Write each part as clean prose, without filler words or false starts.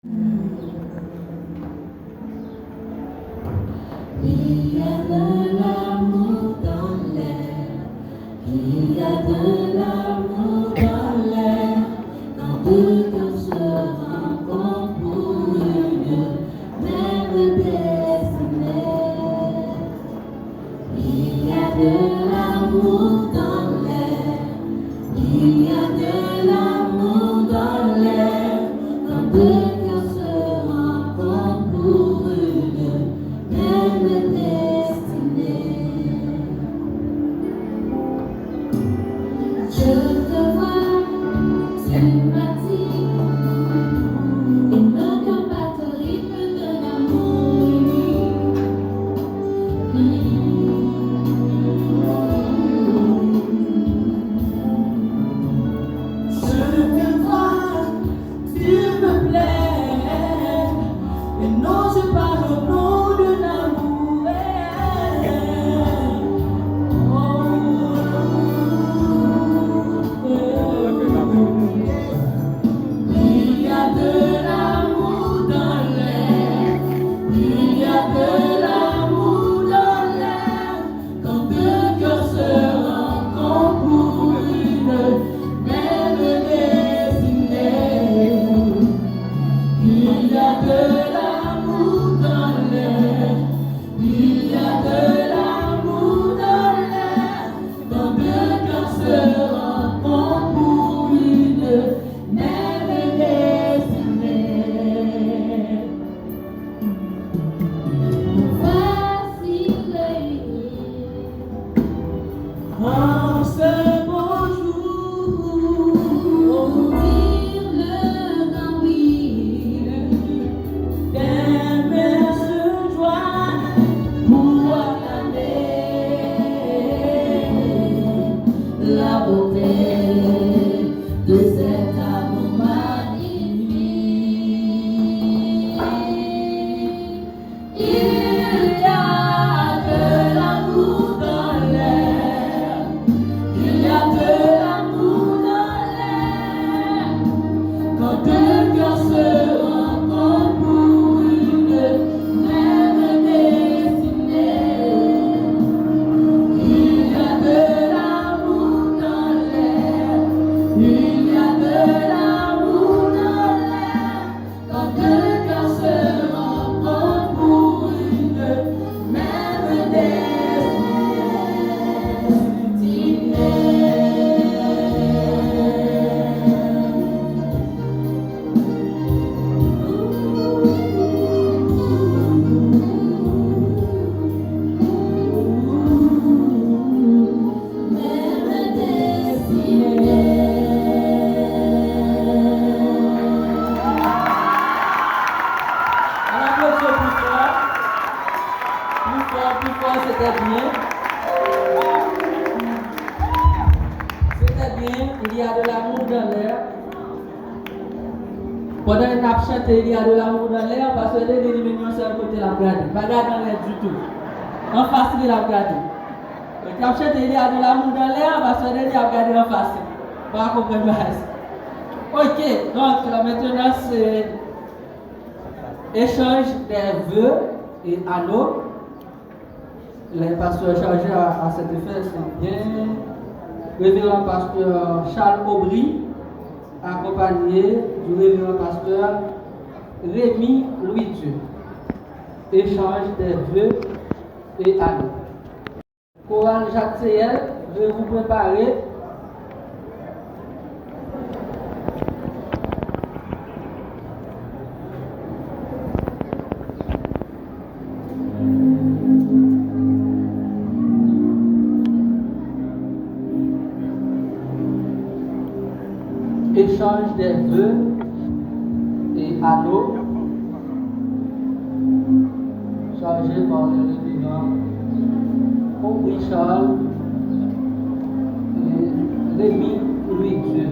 Il y a de l'amour dans l'air, il y a de l'amour dans l'air, quand deux cœurs se rencontrent pour une même destinée. Il y a de l'amour dans l'air, il y a de l'amour dans l'air, quand deux cœurs se rencontrent pour une même destinée. Je te vois, tu m'attires, et nos cœurs battent au rythme de l'amour Je te vois, tu me plais, et non je parle au nom de l'amour. Il y a de l'amour dans l'air, il y a de l'amour dans l'air, quand deux cœurs se rencontrent pour une même destinée. Il y a de l'amour dans l'air, il y a de l'amour dans l'air, quand deux cœurs se rencontrent pour une même destinée. Facile en ce beau jour, pour dire le grand oui, d'aimer se joindre pour acclamer la beauté de cet amour magnifique. Il y a de l'amour dans l'air, il y a de l'amour dans l'air, quand deux cœurs se rencontrent pour une même destinée. Il y a de l'amour dans l'air, il y a de l'amour dans l'air, quand deux cœurs se rencontrent pour une même plus fort, c'était bien. C'était bien, il y a de l'amour dans l'air. Pendant qu'on a chanté, il y a de l'amour dans l'air, parce que les éléments sur le côté la regarder. Pas dans l'air du tout. En face, il a regardé. Quand on chante, il y a de l'amour dans l'air, parce que les a regardé en face. Pas comprendre. Ok, donc là, maintenant c'est échange des vœux et anneaux. Les pasteurs chargés à cet effet sont bien. Révérend pasteur Charles Aubry, accompagné du révérend pasteur Rémi Louis-Dieu. Échange des vœux et anneaux. Chorale Jacques Seyel, je vais vous préparer. Échange des vœux et anneaux chargé par le révérend Aubry Charles et Rémi Louis-Dieu.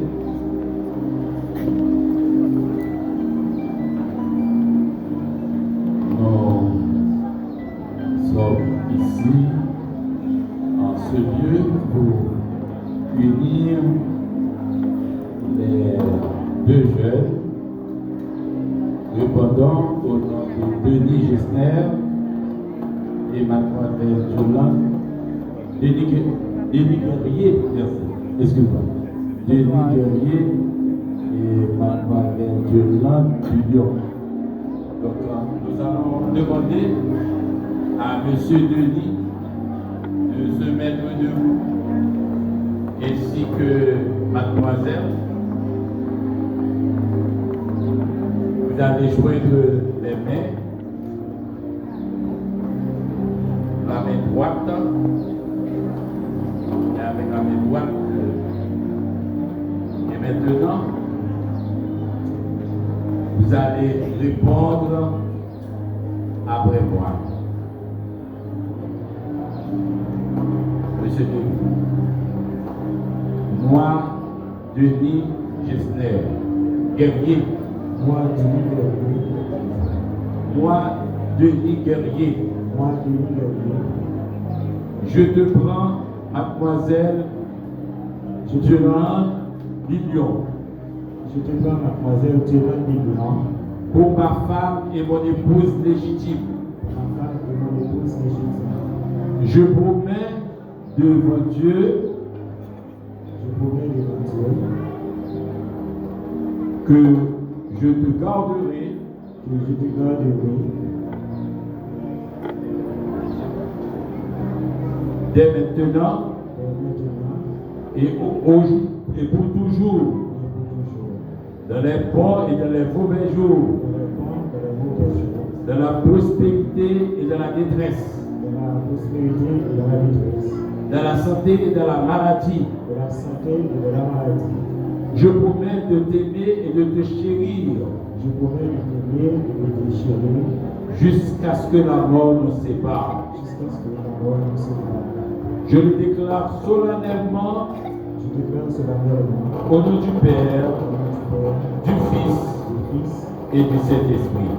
Nous sommes ici en ce lieu pour unir les deux jeunes Répondant au nom de Denis Gessner et mademoiselle Yolande, Denis Guerrier, merci, excuse-moi, Denis Guerrier et mademoiselle Yolande Lyon. Donc nous allons demander à monsieur Denis de se mettre debout, ainsi que mademoiselle. Vous allez joindre les mains, la main droite, et avec la main droite, et maintenant, vous allez répondre après moi. Monsieur Denis. Moi, Denis Gessner, guerrier. Moi, Denis Guerrier. Moi, Denis Guerrier. Moi, Denis Guerrier. Je te prends, mademoiselle Yolande Lyon. Je te prends, mademoiselle Yolande Lyon. Pour ma femme et mon épouse légitime. Ma femme et mon épouse légitime. Je promets devant Dieu. Je promets devant Dieu. Que je te garderai. Que je te garderai. Dès maintenant. Et pour toujours. Dans les bons et dans les mauvais jours. Dans la prospérité et dans la détresse. Dans la prospérité et dans la détresse. Dans la santé et dans la maladie. De la santé et de la maladie. Je promets de t'aimer et de te chérir. Je promets de t'aimer et de te chérir. Jusqu'à ce que la mort nous sépare. Jusqu'à ce que la mort nous sépare. Je le déclare solennellement. Je déclare solennellement. Au nom du Père, du Fils et du Saint-Esprit.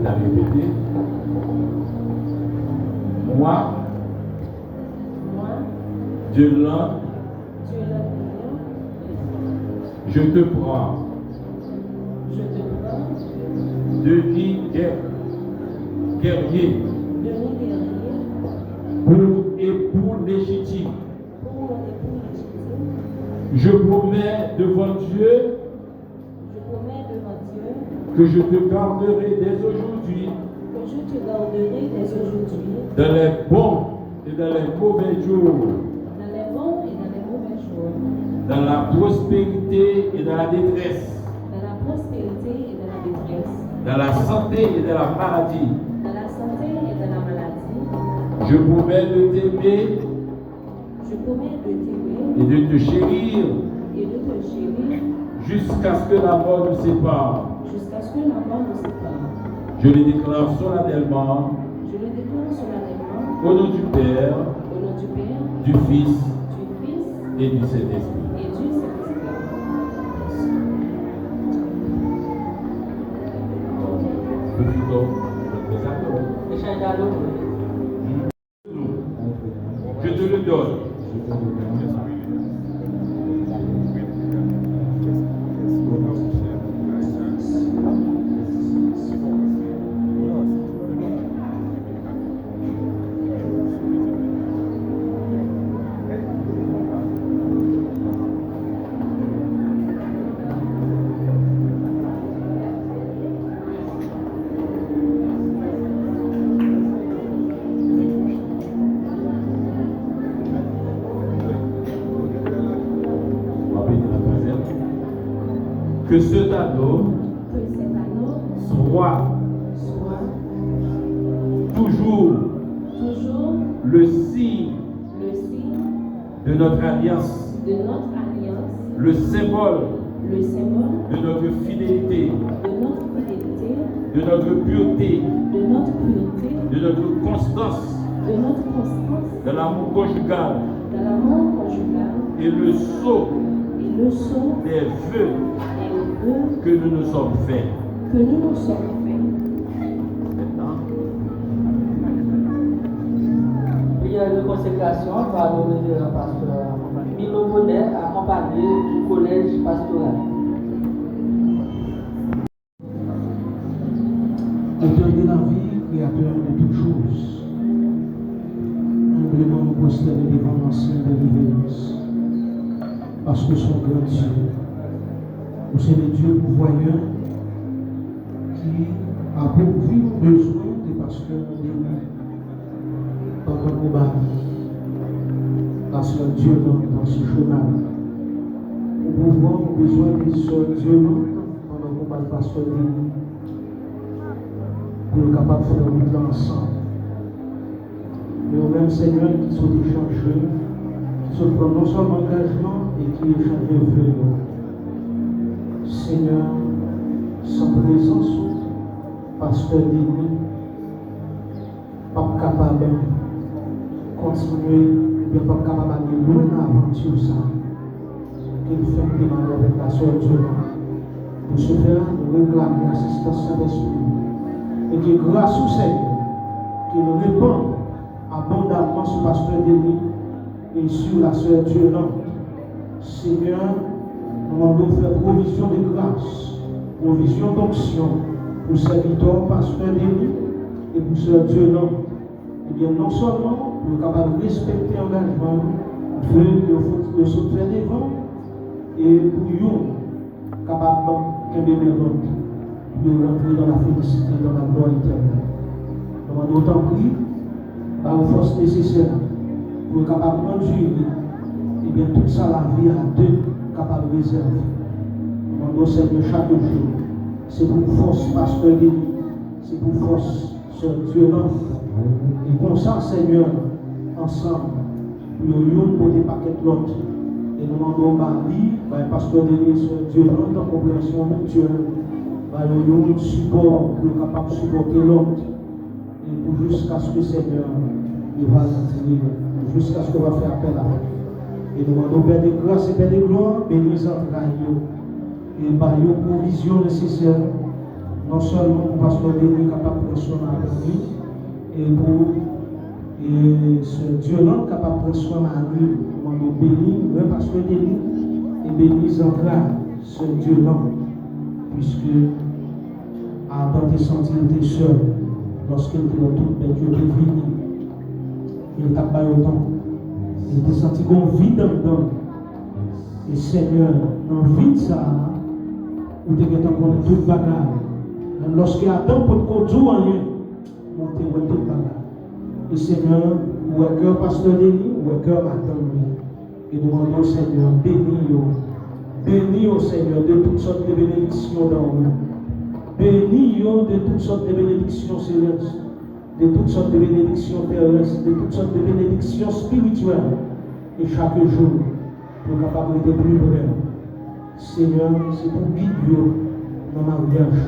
La répéter. Moi, Yolande, je te prends. Denis Guerrier. Pour époux légitime. Je promets devant Dieu. Que je te garderai dès aujourd'hui. Dans les bons et dans les mauvais jours. Dans la prospérité et dans la détresse. Dans la santé et dans la maladie. Je promets de t'aimer. Et de te chérir. Jusqu'à ce que la mort nous sépare. Je le déclare solennellement. Au nom du Père, du Fils et du Saint-Esprit. Je te le donne. Que cet anneau soit toujours le signe de notre alliance, le symbole de notre fidélité, de notre pureté, de notre constance, de l'amour conjugal et le sceau des vœux que nous nous sommes faits. Maintenant, prière de consécration par le révérend pasteur Milo Bonnet, accompagné du collège pastoral. Auteur de la vie, créateur de toutes choses. Humblement nous prosternons devant l'ancien de révérence. Parce que son grand Dieu, nous sommes le Dieu pourvoyeur qui a pourvu nos besoins des pasteurs de lui. Pendant qu'on bâtit la sœur Dieu dans ce chemin. Nous pouvons nos besoins des sœurs Dieu pendant qu'on bâtit le pasteur de lui. Pour être capable de faire route ensemble. Mais au même Seigneur qui sont échangés, qui se prend non seulement engagement et qui échange vœux. Seigneur, sans présence, pasteur Denis, pas capable de continuer, bien pas capable d'aller loin dans l'aventure ça. Qu'il fait démarrer avec la soeur Dieu. Pour ce faire, nous réclamons l'assistance Saint-Esprit. Et que grâce au Seigneur, qu'il répond abondamment sur le pasteur Denis et sur la sœur Dieu-Lante. Seigneur, nous demandons de faire provision de grâce, provision d'onction pour serviteur pasteur Denis et pour sœur Dieu-Lante. Et bien non seulement pour être capable de respecter l'engagement, de se faire devant et pour nous capable de bien l'autre. Nous rentrer dans la félicité, dans la gloire éternelle. Nous demandons autant pris par la force nécessaire pour être capable d'endurer et bien toute ça la vie à deux capable de réserver. Nous demandons Seigneur chaque jour. C'est pour force pasteur Denis, c'est pour force sœur Dieu l'homme. Et comme ça Seigneur, ensemble, nous nous pour des paquets de l'autre. Et nous demandons Marie, pasteur Denis, sœur Dieu l'homme, en compréhension mutuelle. Nous nous support pour être capable de supporter l'autre et pour jusqu'à ce que le Seigneur va l'attirer, jusqu'à ce qu'on va faire appel à lui. Et nous demandons Père de grâce et Père de gloire, bénis entrailles et par une provision nécessaire, non seulement pour pasteur Denis capable de prendre soin de lui, et pour ce Dieu-là capable de prendre soin de lui, nous demandons bénis le pasteur Denis et bénis entrailles ce Dieu-là, puisque avant de sentir tes seul, lorsqu'il était dans tout le Dieu est venu, il t'a pas autant. Il t'a senti qu'on vit dedans. Et Seigneur, dans le vide ça, où tu es encore toute bagarre. Lorsqu'il attend pour te conduire en rien, on te voit toute bagarre. Et Seigneur, où est cœur pasteur Denis, où est cœur attend lui. Et nous demandons Seigneur, bénis au Seigneur de toutes sortes de bénédictions dans nous. Bénis de toutes sortes de bénédictions célestes, de toutes sortes de bénédictions terrestres, de toutes sortes de bénédictions spirituelles. Et chaque jour, pour capable de plus vrai. Seigneur, c'est pour guider dans ma mariage.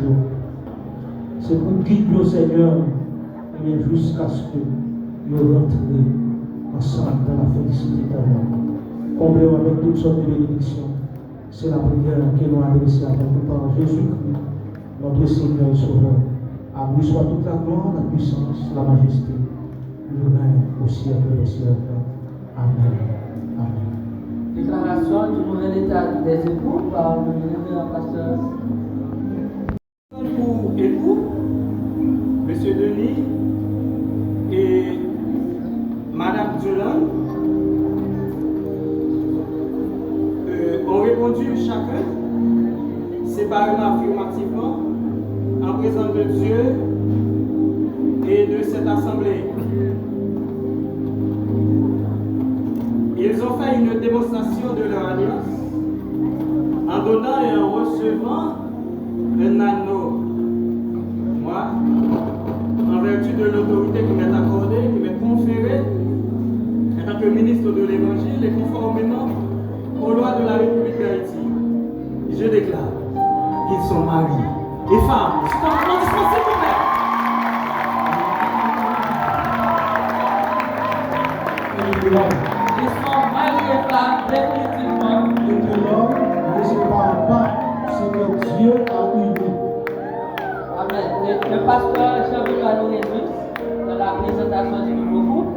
C'est pour guider Seigneur, et jusqu'à ce que nous rentrions ensemble dans la félicité éternelle. Comblés avec toutes sortes de bénédictions. C'est la prière que nous adressons à notre Père Jésus-Christ, notre Seigneur et Sauveur. À lui soit toute la gloire, la puissance, la majesté, l'honneur au siècle des siècles. Amen. Amen. Déclaration du nouvel état des époux par le révérend pasteur. Pour époux, M. Denis et Mme Diolan ont répondu chacun séparément affirmativement en présence de Dieu et de cette assemblée. Ils ont fait une démonstration de leur alliance en donnant et en recevant un anneau. Moi, en vertu de l'autorité qui m'est accordée, qui m'est conférée en tant que ministre de l'Évangile et conformément aux lois de la République d'Haïti, je déclare qu'ils sont mariés et femmes. C'est un moment dispensé pour eux. Ils sont mariés et femmes définitivement. Et que l'homme ne se parle pas ce que Dieu a uni. Amen. Le pasteur Jean-Victor Lorenzus, dans la présentation du nouveau groupe,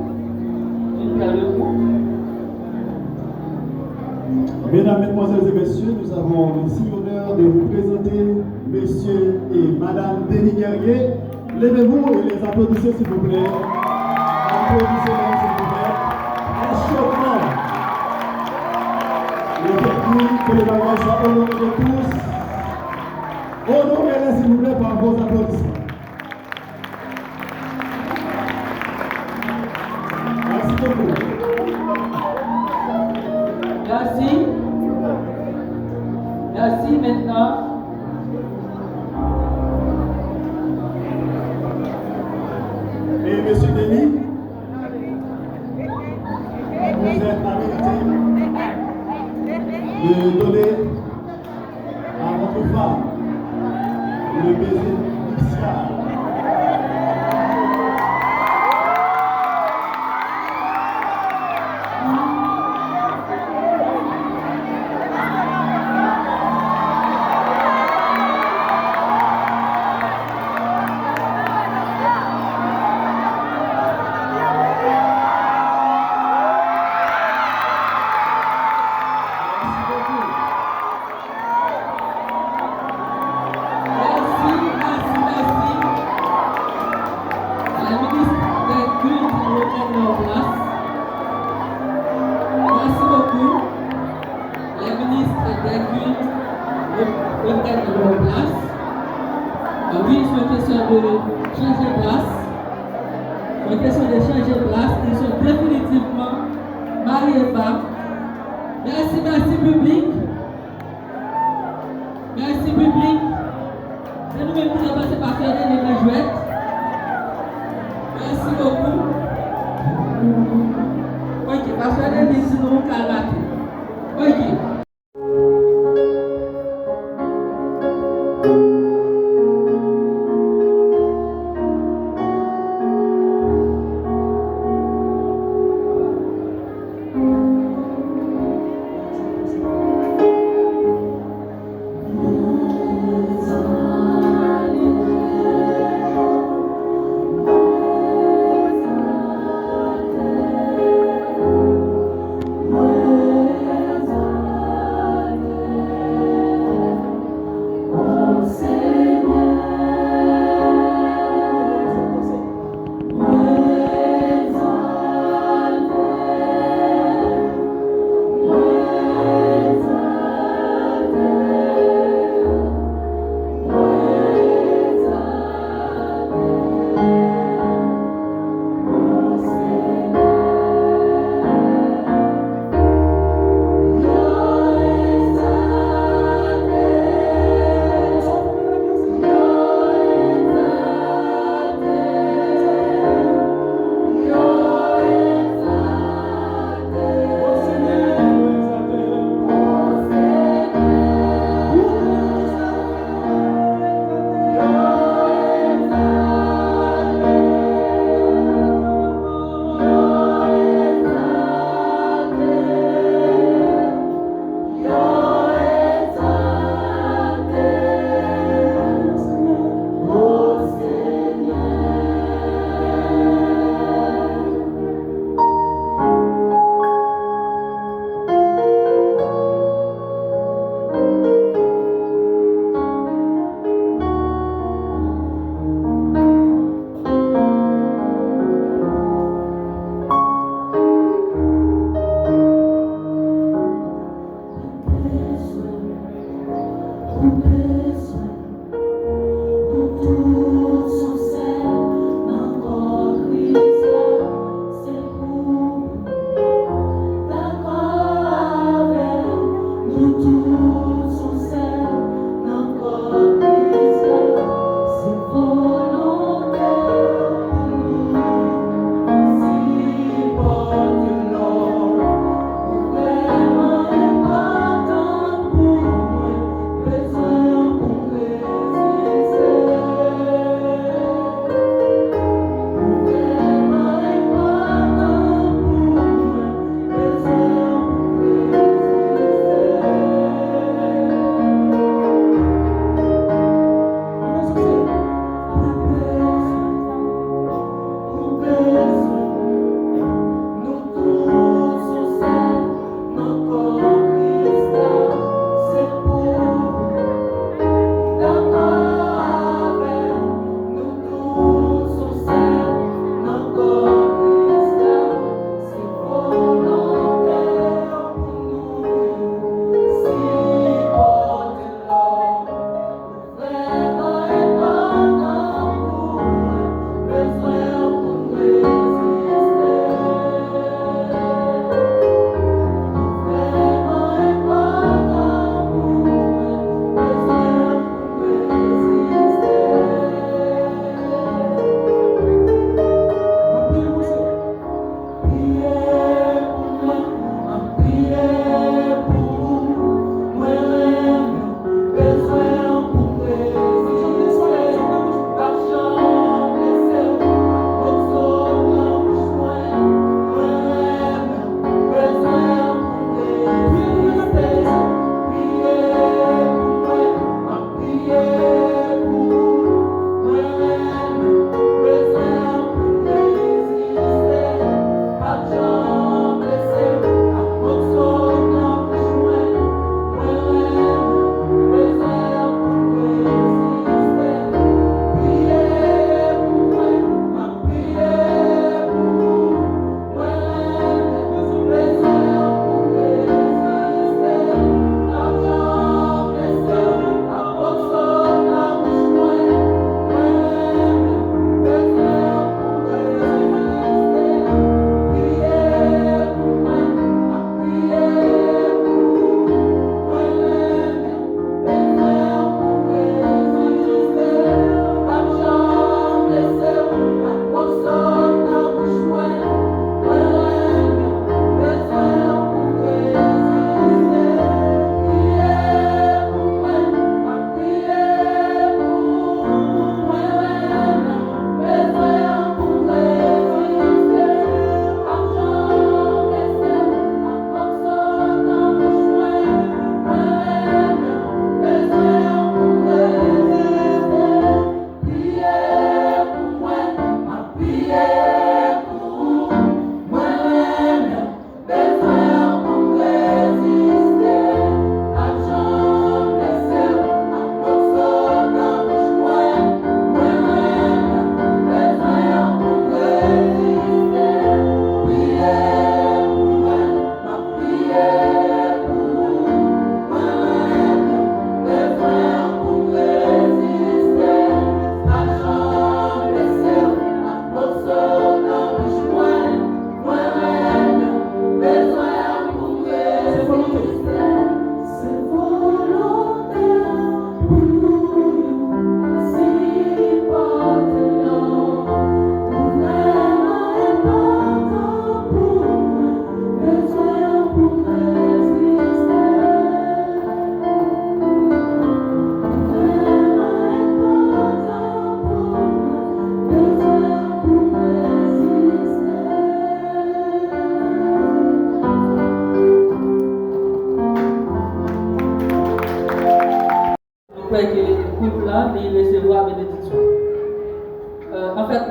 Mesdames, Mesdemoiselles et Messieurs, nous avons ici l'honneur de vous présenter Monsieur et Madame Denis Guerrier. Levez-vous et les applaudissez s'il vous plaît. Applaudissez-les s'il vous plaît. Un chaudement. Le technique, que le bagage soit honoré de tous. Honorez-les s'il vous plaît par vos applaudissements. Merci beaucoup. Merci. Merci maintenant. Et Monsieur Denis, vous êtes habilité de donner à votre femme le baiser nuptial.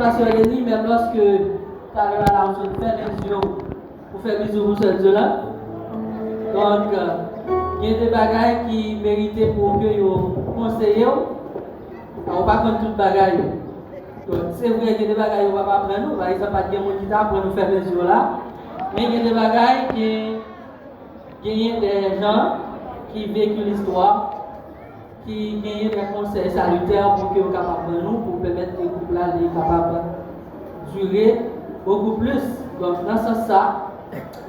pasteur Denis, même lorsque tu arrives à la maison, faire les yeux pour faire bisous pour ce Dieu-là. Donc, il y a des bagages qui méritent pour que vous conseillez. On ne va pas prendre toutes les bagages. C'est vrai qu'il y a des bagages qu'on ne va pas prendre. Par exemple, il y a des gens qui pour nous faire les yeux là. Mais il y a des bagages qui il y a des gens qui véhiculent l'histoire, qui gagnent des conseils salutaires pour que vous soyez capables de nous, pour permettre que les couples là soient capables de durer beaucoup plus. Donc, dans ce sens,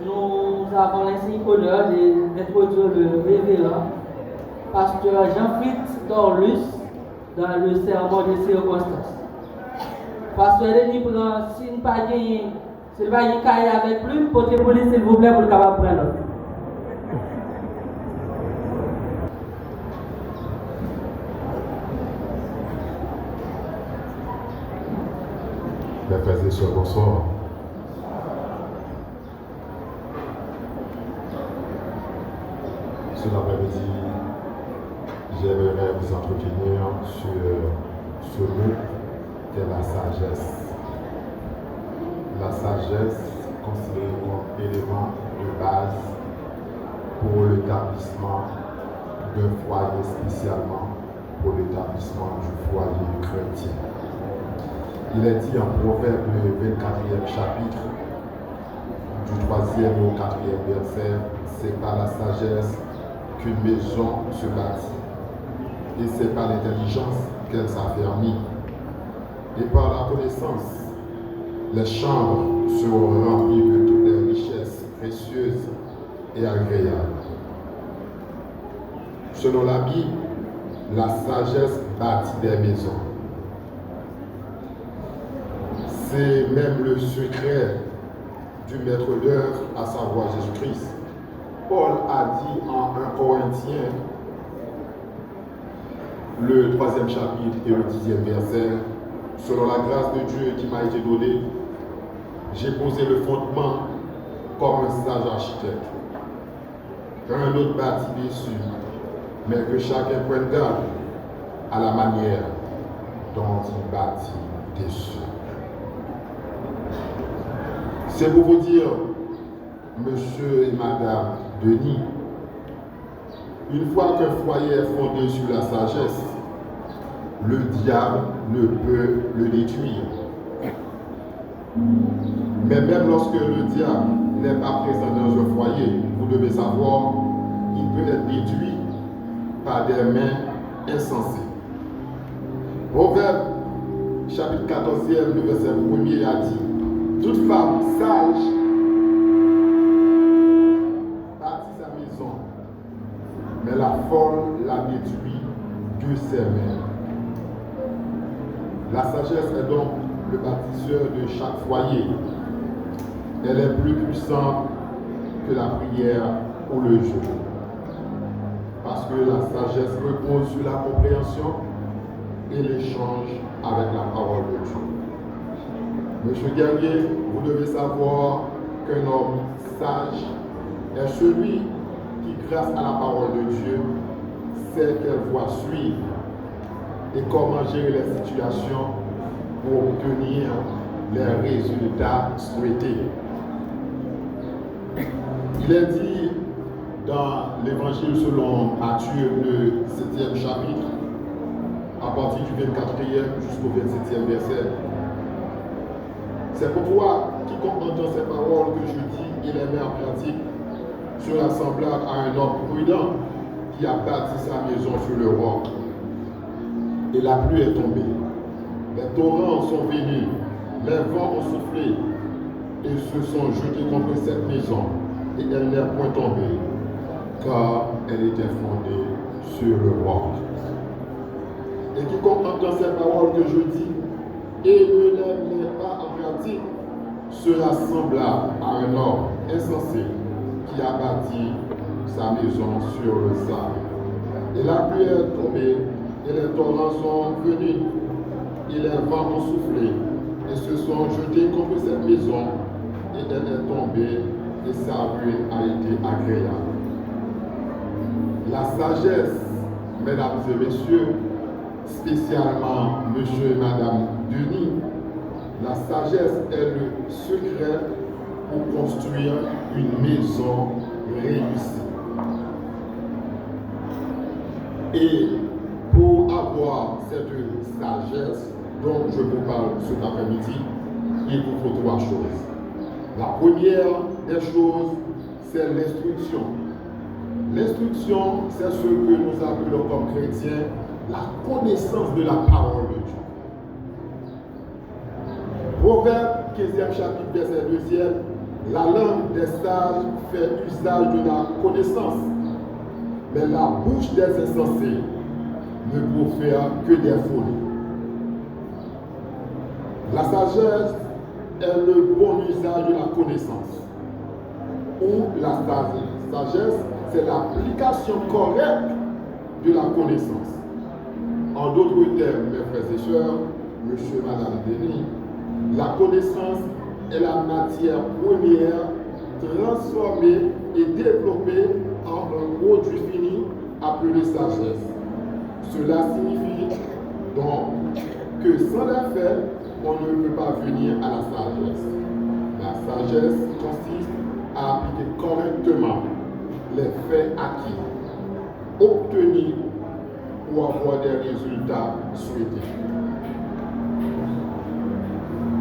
nous avons l'insigne honneur d'introduire le révérend pasteur Jean-Fritz Dorlus dans le sermon de circonstances. Pasteur Denis prend, s'il n'a pas gagné, s'il va y cahier avec plume, portez pour lui s'il vous plaît pour le capable de prendre. Mes frères et sœurs, bonsoir. Ce après-midi, j'aimerais vous entretenir sur ce mot qu'est la sagesse. La sagesse considérée comme élément de base pour l'établissement d'un foyer, spécialement pour l'établissement du foyer chrétien. Il est dit en Proverbe, le 24e chapitre, du 3e au 4e verset, c'est par la sagesse qu'une maison se bâtit, et c'est par l'intelligence qu'elle s'affermit, et par la connaissance, les chambres seront remplies de toutes les richesses précieuses et agréables. Selon la Bible, la sagesse bâtit des maisons. C'est même le secret du maître d'œuvre, à savoir Jésus-Christ. Paul a dit en 1 Corinthiens, le 3e chapitre et le 10e verset, selon la grâce de Dieu qui m'a été donnée, j'ai posé le fondement comme un sage architecte. Un autre bâtit dessus, mais que chacun prenne garde à la manière dont il bâtit dessus. C'est pour vous dire, monsieur et madame Denis, une fois qu'un foyer est fondé sur la sagesse, le diable ne peut le détruire. Mais même lorsque le diable n'est pas présent dans un foyer, vous devez savoir, il peut être détruit par des mains insensées. Proverbe, chapitre 14e, le verset 1er a dit, toute femme sage bâtit sa maison, mais la folle la détruit de ses mains. La sagesse est donc le bâtisseur de chaque foyer. Elle est plus puissante que la prière ou le jeûne. Parce que la sagesse repose sur la compréhension et l'échange avec la parole de Dieu. Monsieur Guerrier, vous devez savoir qu'un homme sage est celui qui, grâce à la parole de Dieu, sait quelle voie suivre et comment gérer les situations pour obtenir les résultats souhaités. Il est dit dans l'évangile selon Matthieu, le 7e chapitre, à partir du 24e jusqu'au 27e verset. C'est pourquoi quiconque entend ces paroles que je dis et les met en pratique sera semblable à un homme prudent qui a bâti sa maison sur le roc. Et la pluie est tombée. Les torrents sont venus, les vents ont soufflé et se sont jetés contre cette maison. Et elle n'est point tombée, car elle était fondée sur le roc. Et quiconque entend ces paroles que je dis et ne les met pas en pratique sera semblable à un homme insensé qui a bâti sa maison sur le sable. Et la pluie est tombée, et les torrents sont venus, et les vents ont soufflé, et se sont jetés contre cette maison, et elle est tombée, et sa ruine a été agréable. La sagesse, mesdames et messieurs, spécialement monsieur et madame Denis, La sagesse est le secret pour construire une maison réussie. Et pour avoir cette sagesse dont je vous parle cet après-midi, il vous faut 3 choses. La première des choses, c'est l'instruction. L'instruction, c'est ce que nous appelons comme chrétiens la connaissance de la parole de Dieu. Proverbe 15e chapitre, verset 2e, la langue des sages fait usage de la connaissance, mais la bouche des insensés ne profère que des folies. La sagesse est le bon usage de la connaissance. Ou la sagesse, c'est l'application correcte de la connaissance. En d'autres termes, mes frères et sœurs, monsieur, madame Denis, la connaissance est la matière première transformée et développée en un produit fini appelé sagesse. Cela signifie donc que sans la faire, on ne peut pas venir à la sagesse. La sagesse consiste à appliquer correctement les faits acquis, obtenus pour avoir des résultats souhaités.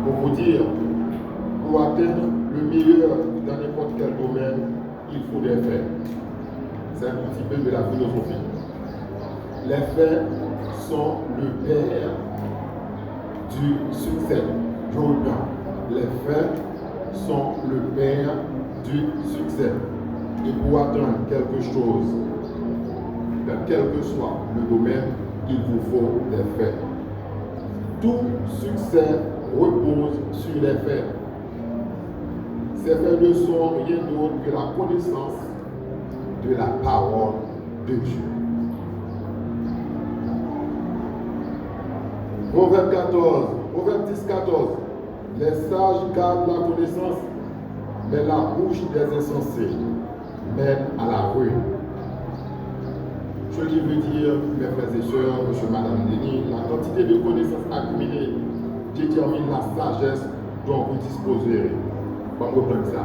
Pour vous dire, pour atteindre le meilleur dans n'importe quel domaine, il faut des faits. C'est un petit peu de la philosophie. Les faits sont le père du succès. Je reprends. Les faits sont le père du succès. Et pour atteindre quelque chose, quel que soit le domaine, il vous faut des faits. Tout succès repose sur les faits. Ces faits ne sont rien d'autre que la connaissance de la parole de Dieu. Proverbe 10, 14. Les sages gardent la connaissance, mais la bouche des insensés mène à la ruine. Ce qui veut dire, mes frères et sœurs, monsieur, madame Denis, la quantité de connaissances accumulées détermine la sagesse dont vous disposerez. On va reprendre ça.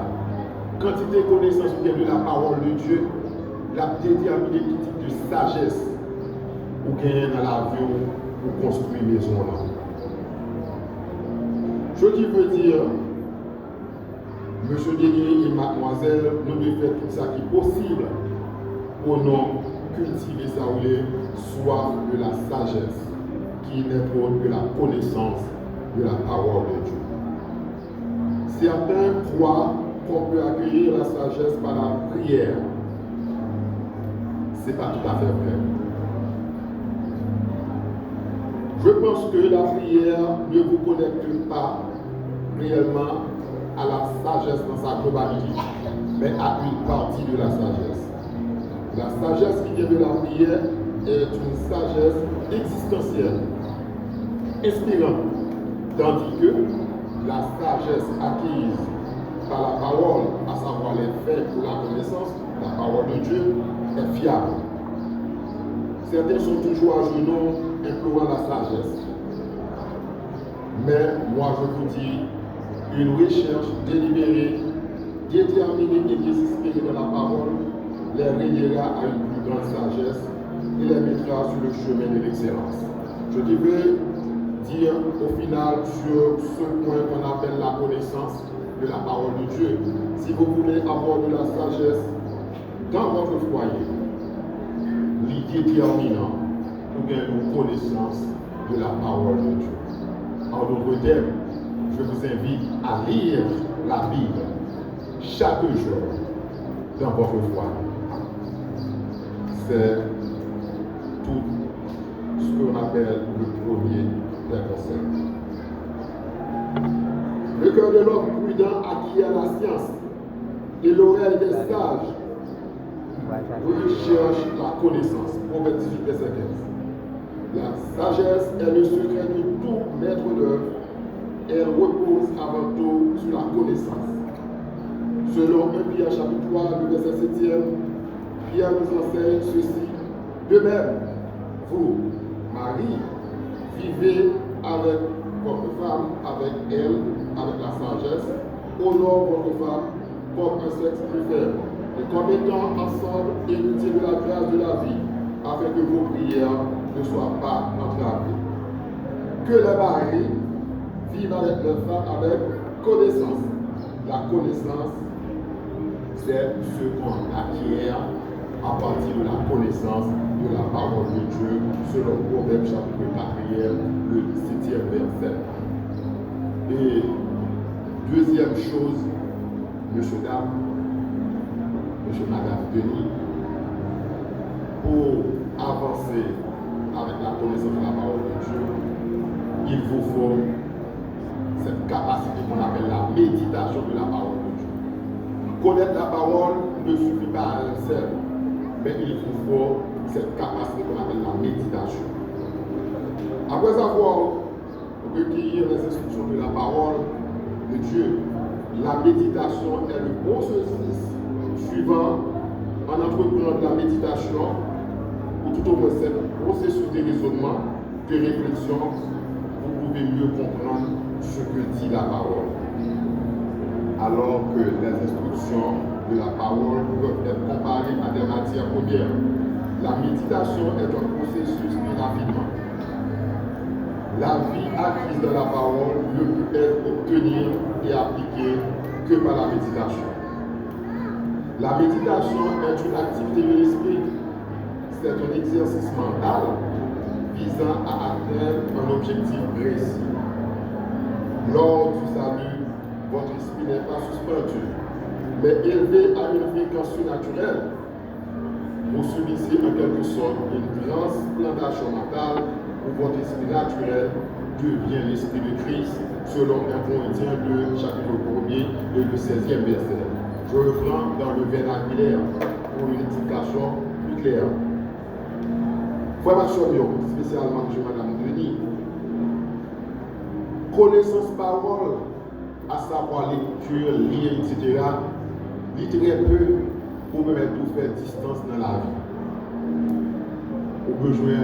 Quantité de connaissances ou bien de la parole de Dieu, la déterminer quel type de sagesse ou gagner dans la vie pour construire une maison là. Ce qui veut dire, monsieur Denis et mademoiselle, nous devons faire tout ça qui est possible pour nous cultiver ça ou les soif de la sagesse, qui n'est autre que la connaissance de la parole de Dieu. Certains croient qu'on peut accueillir la sagesse par la prière. Ce n'est pas tout à fait vrai. Je pense que la prière ne vous connecte pas réellement à la sagesse dans sa globalité, mais à une partie de la sagesse. La sagesse qui vient de la prière est une sagesse existentielle, inspirante, tandis que la sagesse acquise par la parole, à savoir les faits ou la connaissance, la parole de Dieu, est fiable. Certains sont toujours à genoux implorant la sagesse. Mais moi je vous dis, une recherche délibérée, déterminée et désespérée dans la parole les réglera à une plus grande sagesse et les mettra sur le chemin de l'excellence. Je veux dire au final sur ce point qu'on appelle la connaissance de la parole de Dieu. Si vous voulez avoir de la sagesse dans votre foyer, l'idée déterminante pour gagner une connaissance de la parole de Dieu. En d'autres termes, je vous invite à lire la Bible chaque jour dans votre foyer. C'est tout ce qu'on appelle le premier des conseils. Le cœur de l'homme prudent acquiert la science et l'oreille des sages recherche la connaissance. Proverbe 18, verset 15. La sagesse est le secret de tout maître d'œuvre. Elle repose avant tout sur la connaissance. Selon 1 Pierre chapitre 3, le verset 7e, Pierre nous enseigne ceci. De même, vous, Marie, vivez avec votre femme avec elle, avec la sagesse. Honore votre femme comme un sexe plus faible. Et comme étant ensemble héritiers de la grâce de la vie, afin que vos prières ne soient pas entravées. Que les maris vivent avec leurs femmes avec connaissance. La connaissance, c'est ce qu'on acquiert à partir de la connaissance de la parole de Dieu, selon Proverbe chapitre 4, le 17e verset. Et deuxième chose, monsieur, dame, monsieur, madame Denis, pour avancer avec la connaissance de la parole de Dieu, il vous faut cette capacité qu'on appelle la méditation de la parole de Dieu. Connaître la parole ne suffit pas à elle seule, mais il vous faut cette capacité qu'on appelle la méditation. Après avoir recueilli les instructions de la parole de Dieu, la méditation est le processus suivant en entreprenant de la méditation, ou tout au moins c'est un processus de raisonnement, de réflexion, vous pouvez mieux comprendre ce que dit la parole. Alors que les instructions de la parole peuvent être comparées à des matières premières. La méditation est un processus de raffinement. La vie acquise dans la parole ne peut être obtenue et appliquée que par la méditation. La méditation est une activité de l'esprit. C'est un exercice mental visant à atteindre un objectif précis. Lors du salut, votre esprit n'est pas suspendu, mais élevé à une fréquence surnaturelle. Vous subissez en quelque sorte une transplantation mentale où votre esprit naturel devient l'esprit de Christ, selon 1 Corinthiens 2, chapitre 1er et le 16e verset. Je reprends dans le vernaculaire pour une explication plus claire. Frère Machomio, spécialement M. Madame Denis, connaissance parole, à savoir lecture, lire, etc., lit très peu pour me mettre tout faire distance dans la vie. Au besoin,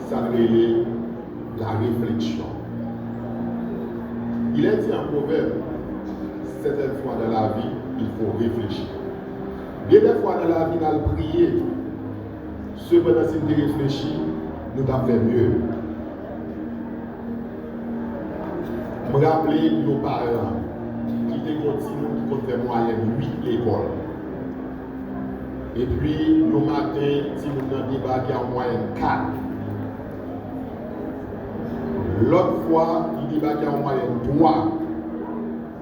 ça révèle la réflexion. Il est dit en proverbe, certaines fois dans la vie, il faut réfléchir. Bien des fois dans la vie, on a prié. Cependant, si nous réfléchissons, nous avons fait mieux. Je me rappelle nos parents qui étaient continus, qui ont fait moyenne 8 l'école. Et puis, le matin, si nous avons débarqué en moyenne 4. L'autre fois, il débarquait en moyenne 3.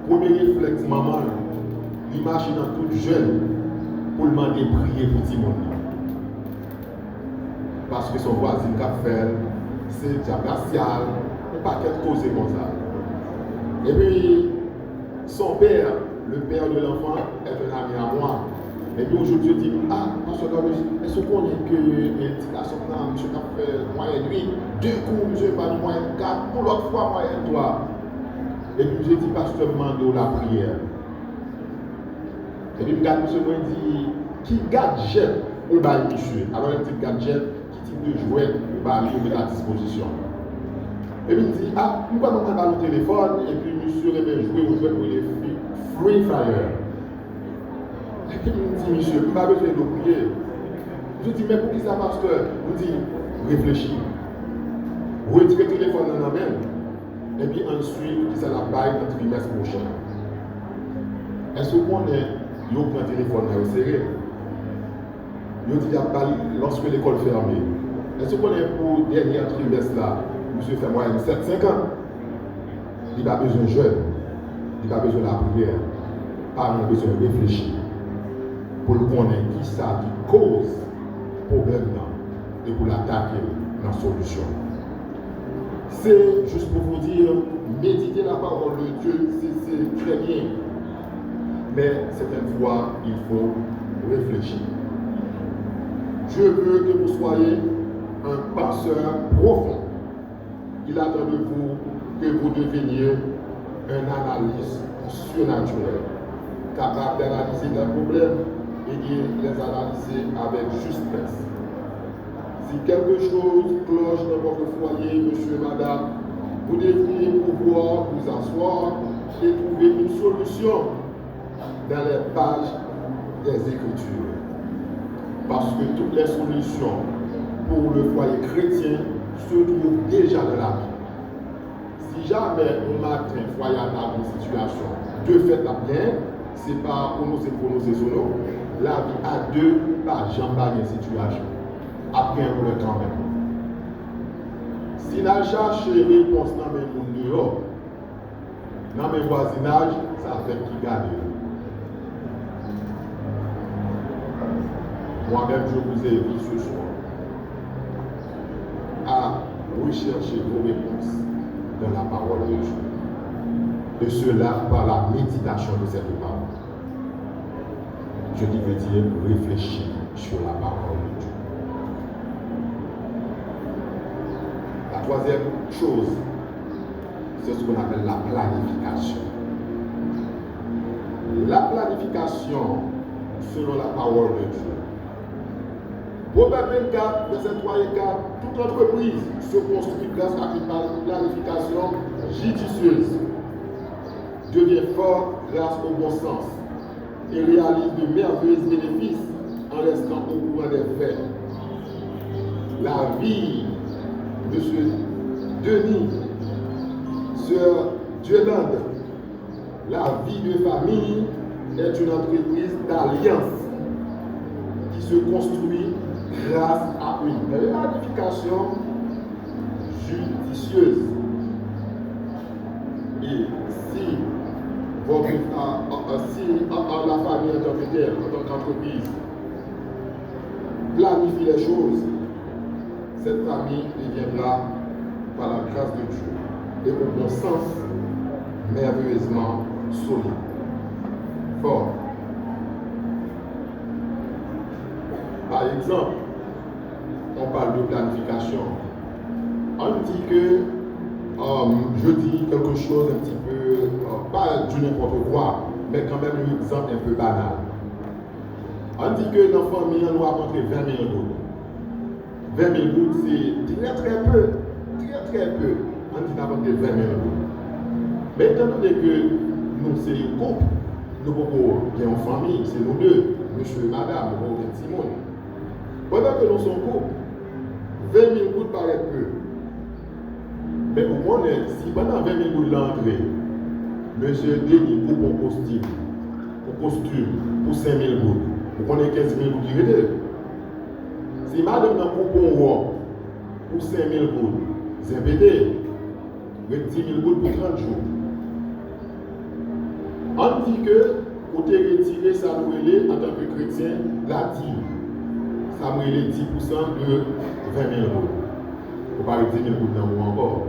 Premier réflexe, maman, imagine tout jeune pour demander de prier pour tout le monde. Parce que son voisin qui a fait, c'est diablacial, et pas quelque chose comme ça. Et puis, son père, le père de l'enfant, est un ami à moi. Et puis aujourd'hui, je dis, monsieur Gomez, est-ce qu'on est que l'éducation, monsieur qui a fait moyenne 8, 2 cours, monsieur pas de moyenne 4, pour l'autre fois moyenne 3. Et puis je dis, pasteur, demande la prière. Et puis, monsieur me dit, qui gadget au bal monsieur? Alors, il dit gadget, qui type de jouet au bal mettre à disposition. Et puis, il me dit, nous allons prendre le téléphone, et puis monsieur devait jouer au jeu pour les Free Fire. Et puis, il me dit, monsieur, il m'a besoin de prier. Je dis, mais pour qui ça, pasteur? Il me dit, réfléchis. Retirez le téléphone dans la main. Et puis ensuite, ça la baille dans le trimestre prochain. Est-ce qu'on est, il prend le téléphone dans le serré? Il dit, lorsque l'école fermée. Est-ce qu'on est pour le dernier trimestre là, monsieur fait moyenne 7-5 ans? Il n'a pas besoin de jeûne, il n'a pas besoin de la prière, pas besoin de réfléchir. Pour le connaître qui ça qui cause le problème là, et pour l'attaquer dans la solution. C'est juste pour vous dire, méditer la parole de Dieu, c'est très bien. Mais certaines fois, il faut réfléchir. Je veux que vous soyez un penseur profond. Il attend de vous que vous deveniez un analyste surnaturel, capable d'analyser les problèmes et de les analyser avec justesse. Si quelque chose cloche dans votre foyer, monsieur, madame, vous devriez pouvoir vous asseoir et trouver une solution dans les pages des Écritures. Parce que toutes les solutions pour le foyer chrétien se trouvent déjà dans la Bible. Si jamais au matin, le foyer a une situation de fait à plein, ce n'est pas pour nous, c'est pour nous, c'est sur nous. La vie a deux, pas jamais une situation. Après un peu quand même. Si nous cherchons une réponse dans mes mondes dehors, dans mes voisinages, ça fait qui gagne. Moi-même, je vous invite ce soir à rechercher vos réponses dans la parole de Dieu. Et cela par la méditation de cette parole. Je veux dire, réfléchir sur la parole de Dieu. La troisième chose, c'est ce qu'on appelle la planification. La planification, selon la parole de Dieu. Proverbe 24, verset 3 et 4, toute entreprise se construit grâce à une planification judicieuse, devient fort grâce au bon sens et réalise de merveilleux bénéfices en restant au courant des faits. La vie de M. Denis, Sœur Diolande, la vie de famille est une entreprise d'alliance qui se construit grâce à une planification judicieuse. Et si la famille en tant que telle, en tant qu'entreprise, planifie les choses, cette famille deviendra, par la grâce de Dieu et au bon sens, merveilleusement solide, fort. Par exemple, on parle de planification. On dit que, je dis quelque chose un petit peu, pas du n'importe quoi, mais quand même un exemple un peu banal. On dit que dans la famille, on doit rentrer 20 000 gouttes. 20 000 gouttes, c'est très peu. Très peu. On dit d'abord 20 000 gouttes. Mais étant donné que nous, c'est un couple, nous pouvons bien en famille, c'est nous deux, monsieur et madame, nous pouvons bien Simone. Pendant que nous sommes couple, 20 000 gouttes paraît peu. Mais au moins, si pendant 20 000 gouttes l'entrée, monsieur Denis coupe un costume pour 5 000 gouttes, vous prenez 15 000 gouttes qui veut. Si madame n'a coupe un roi pour 5 000 gouttes, c'est pété. 10 000 gouttes pour 30 jours. On dit que pour te retirer ça nous en tant que chrétien, la dîme. Ça me les 10% de 20 000 gouttes. Vous parlez de 10 000 gouttes dans le mois encore.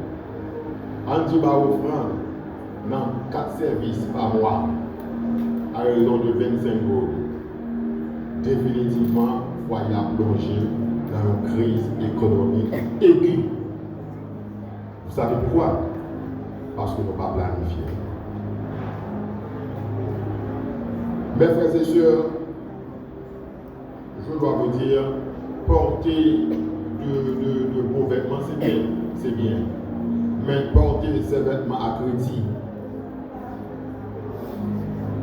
On dit bah offrande dans 4 services par mois à raison de 25 gouttes. Définitivement, foyer a plongé dans une crise économique aiguë. Vous savez pourquoi? Parce que nous n'avons pas planifié. Mes frères et sœurs, je dois vous dire, porter de beaux vêtements, c'est bien. Mais porter ces vêtements à crédit,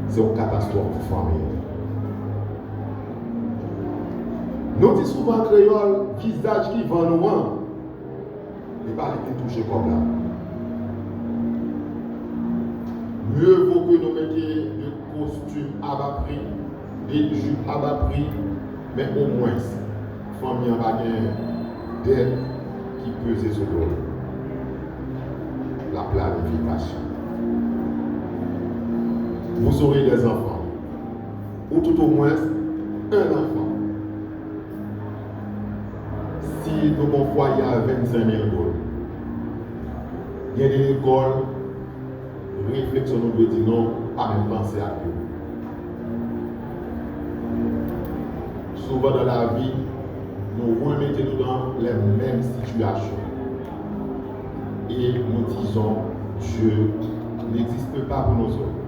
c'est une catastrophe pour la famille. Nous disons souvent en créole, visage qui vend nous, et pas les toucher comme là. Mieux vaut que nous mettions des costumes à bas prix, des jupes à bas prix, mais au moins, famille en va d'aide qui pesent sur l'eau. La planification. Vous aurez des enfants, ou tout au moins un enfant. Si nous avons un foyer à 25 000 gouttes, il y a des écoles, réflexion nous doit dire non, pas même penser à Dieu. Souvent dans la vie, nous remettons dans les mêmes situations. Et nous disons, Dieu n'existe pas pour nous autres.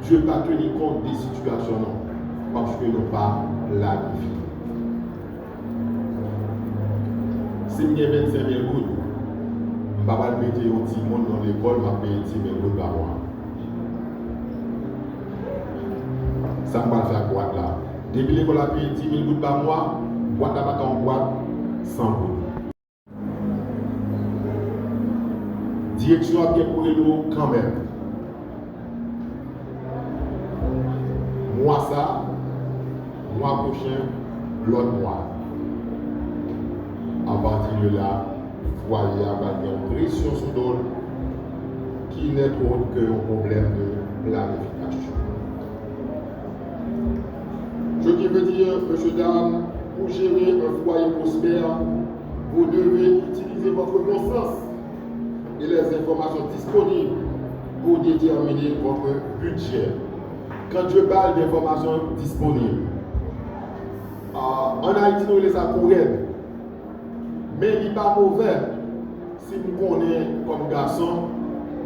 Dieu n'a pas tenu compte des situations, non, parce que nous n'avons pas planifié. Si nous avons 25 000 gouttes, vais pas mettre un petit monde dans l'école, je vais payer 10 000 € par mois. Ça ne va pas faire boîte là. Depuis l'école a payé 10 000 € par mois, boîte à pas en boîte, 100 €. Direction a bien pour nous quand même. Mois ça, mois prochain, l'autre mois. À partir de là, foyer a une pression sur l'autre qui n'est autre qu'un problème de planification. Ce qui veut dire, monsieur, dame, pour gérer un foyer prospère, vous devez utiliser votre bon sens et les informations disponibles pour déterminer votre budget. Quand je parle d'informations disponibles, en Haïti, nous les accourons, mais il n'est pas mauvais. Si vous connaissez comme garçon,